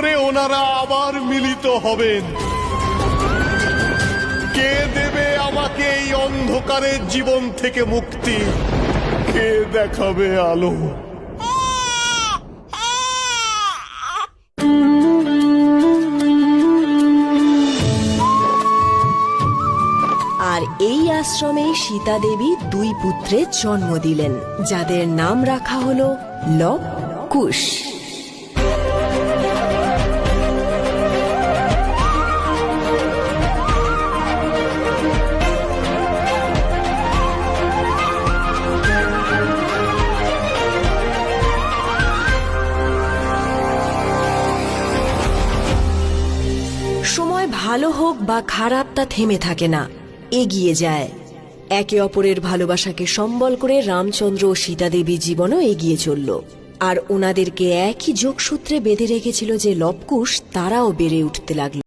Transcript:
করে ওনারা আবার মিলিত হবেন? কে দেবে আমাকে এই অন্ধকারের জীবন থেকে মুক্তি? কে দেখাবে আলো? আর এই আশ্রমেই সীতা দেবী দুই পুত্রের জন্ম দিলেন, যাদের নাম রাখা হলো লব, কুশ। সময় ভালো হোক বা খারাপ তা থেমে থাকে না, এগিয়ে যায়। একে অপরের ভালোবাসাকে সম্বল করে রামচন্দ্র ও সীতা দেবী জীবনও এগিয়ে চলল। আর ওনাদেরকে একই যোগসূত্রে বেঁধে রেখেছিল যে লবকুশ, তারাও বেড়ে উঠতে লাগলো।